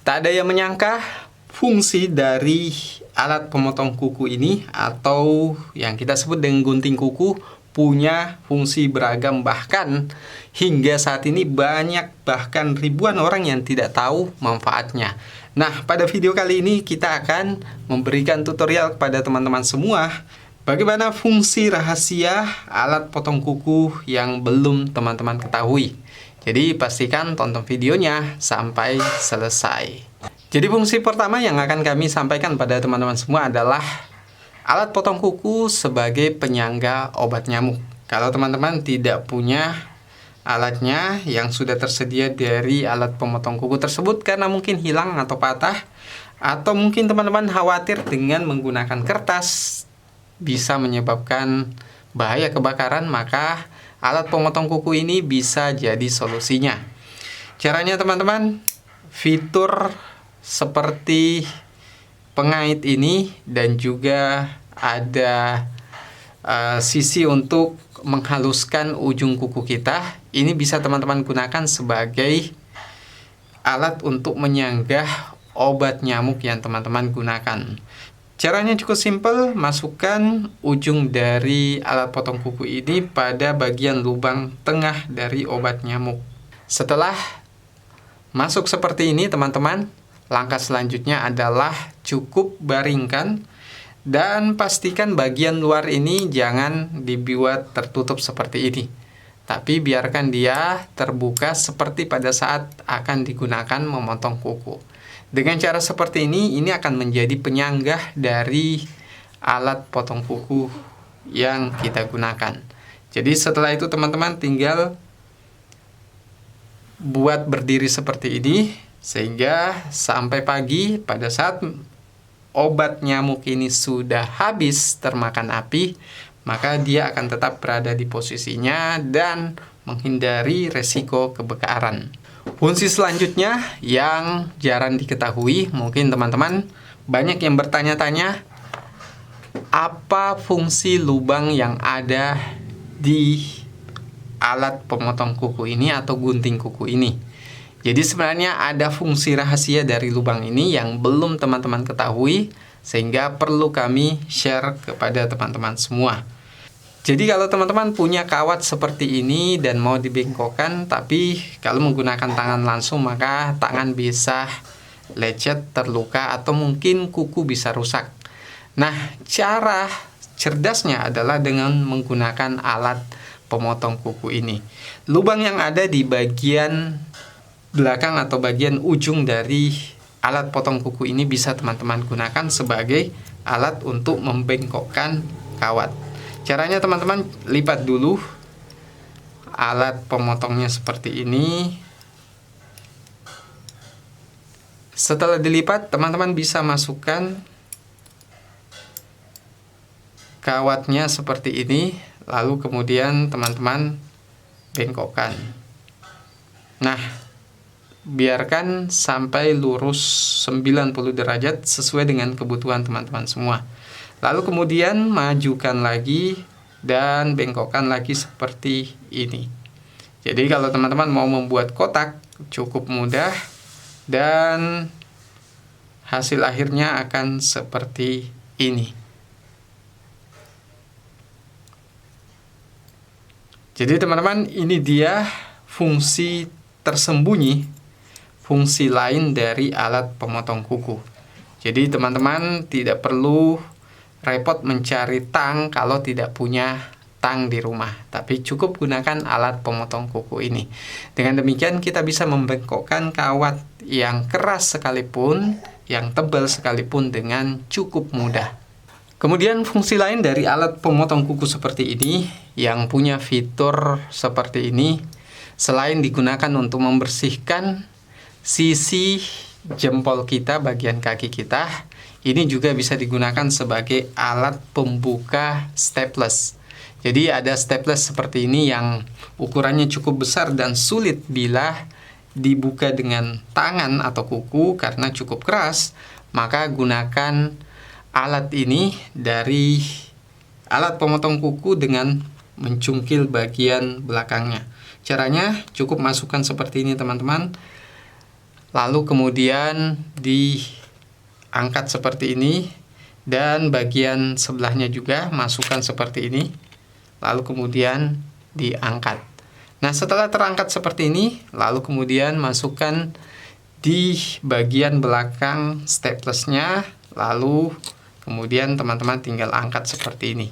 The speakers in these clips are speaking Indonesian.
Tak ada yang menyangka fungsi dari alat pemotong kuku ini atau yang kita sebut dengan gunting kuku punya fungsi beragam, bahkan hingga saat ini banyak bahkan ribuan orang yang tidak tahu manfaatnya. Nah, pada video kali ini kita akan memberikan tutorial kepada teman-teman semua bagaimana fungsi rahasia alat potong kuku yang belum teman-teman ketahui. Jadi pastikan tonton videonya sampai selesai. Jadi fungsi pertama yang akan kami sampaikan pada teman-teman semua adalah alat potong kuku sebagai penyangga obat nyamuk. Kalau teman-teman tidak punya alatnya yang sudah tersedia dari alat pemotong kuku tersebut karena mungkin hilang atau patah, atau mungkin teman-teman khawatir dengan menggunakan kertas bisa menyebabkan bahaya kebakaran, maka alat pemotong kuku ini bisa jadi solusinya. Caranya teman-teman, fitur seperti pengait ini dan juga ada sisi untuk menghaluskan ujung kuku kita. Ini bisa teman-teman gunakan sebagai alat untuk menyanggah obat nyamuk yang teman-teman gunakan. Caranya cukup simpel, masukkan ujung dari alat potong kuku ini pada bagian lubang tengah dari obat nyamuk. Setelah masuk seperti ini teman-teman, langkah selanjutnya adalah cukup baringkan dan pastikan bagian luar ini jangan dibuat tertutup seperti ini. Tapi biarkan dia terbuka seperti pada saat akan digunakan memotong kuku. Dengan cara seperti ini akan menjadi penyanggah dari alat potong kuku yang kita gunakan. Jadi setelah itu teman-teman tinggal buat berdiri seperti ini, sehingga sampai pagi pada saat obat nyamuk ini sudah habis termakan api, maka dia akan tetap berada di posisinya dan menghindari resiko kebakaran. Fungsi selanjutnya yang jarang diketahui, mungkin teman-teman banyak yang bertanya-tanya, apa fungsi lubang yang ada di alat pemotong kuku ini atau gunting kuku ini? Jadi sebenarnya ada fungsi rahasia dari lubang ini yang belum teman-teman ketahui, sehingga perlu kami share kepada teman-teman semua. Jadi kalau teman-teman punya kawat seperti ini dan mau dibengkokkan, tapi kalau menggunakan tangan langsung maka tangan bisa lecet, terluka, atau mungkin kuku bisa rusak. Nah, cara cerdasnya adalah dengan menggunakan alat pemotong kuku ini. Lubang yang ada di bagian belakang atau bagian ujung dari alat potong kuku ini bisa teman-teman gunakan sebagai alat untuk membengkokkan kawat. Caranya teman-teman lipat dulu alat pemotongnya seperti ini. Setelah dilipat, teman-teman bisa masukkan kawatnya seperti ini, lalu kemudian teman-teman bengkokkan. Nah, biarkan sampai lurus 90 derajat sesuai dengan kebutuhan teman-teman semua. Lalu kemudian majukan lagi dan bengkokkan lagi seperti ini. Jadi kalau teman-teman mau membuat kotak cukup mudah dan hasil akhirnya akan seperti ini. Jadi teman-teman, ini dia fungsi tersembunyi, fungsi lain dari alat pemotong kuku. Jadi teman-teman tidak perlu repot mencari tang kalau tidak punya tang di rumah, tapi cukup gunakan alat pemotong kuku ini. Dengan demikian kita bisa membengkokkan kawat yang keras sekalipun, yang tebal sekalipun dengan cukup mudah. Kemudian fungsi lain dari alat pemotong kuku seperti ini yang punya fitur seperti ini, selain digunakan untuk membersihkan sisi jempol kita, bagian kaki kita, ini juga bisa digunakan sebagai alat pembuka staples. Jadi ada staples seperti ini yang ukurannya cukup besar dan sulit bila dibuka dengan tangan atau kuku karena cukup keras, maka gunakan alat ini dari alat pemotong kuku dengan mencungkil bagian belakangnya. Caranya cukup masukkan seperti ini teman-teman. lalu kemudian diangkat seperti ini, dan bagian sebelahnya juga masukkan seperti ini, lalu kemudian diangkat. Nah, setelah terangkat seperti ini, lalu kemudian masukkan di bagian belakang staplernya, lalu kemudian teman-teman tinggal angkat seperti ini.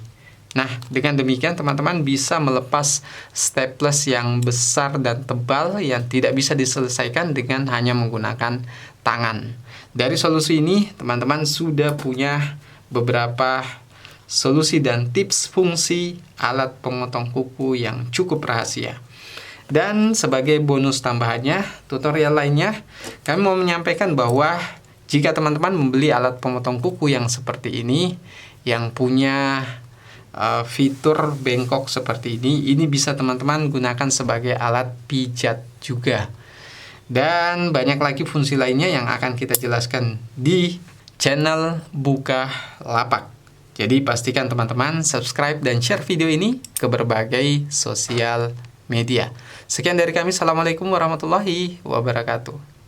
Nah, dengan demikian teman-teman bisa melepas staples yang besar dan tebal yang tidak bisa diselesaikan dengan hanya menggunakan tangan. Dari solusi ini, teman-teman sudah punya beberapa solusi dan tips fungsi alat pemotong kuku yang cukup rahasia. Dan sebagai bonus tambahannya, tutorial lainnya, kami mau menyampaikan bahwa jika teman-teman membeli alat pemotong kuku yang seperti ini, yang punya fitur bengkok seperti ini bisa teman-teman gunakan sebagai alat pijat juga. Dan banyak lagi fungsi lainnya yang akan kita jelaskan di channel Buka Lapak. Jadi pastikan teman-teman subscribe dan share video ini ke berbagai sosial media. Sekian dari kami. Assalamualaikum warahmatullahi wabarakatuh.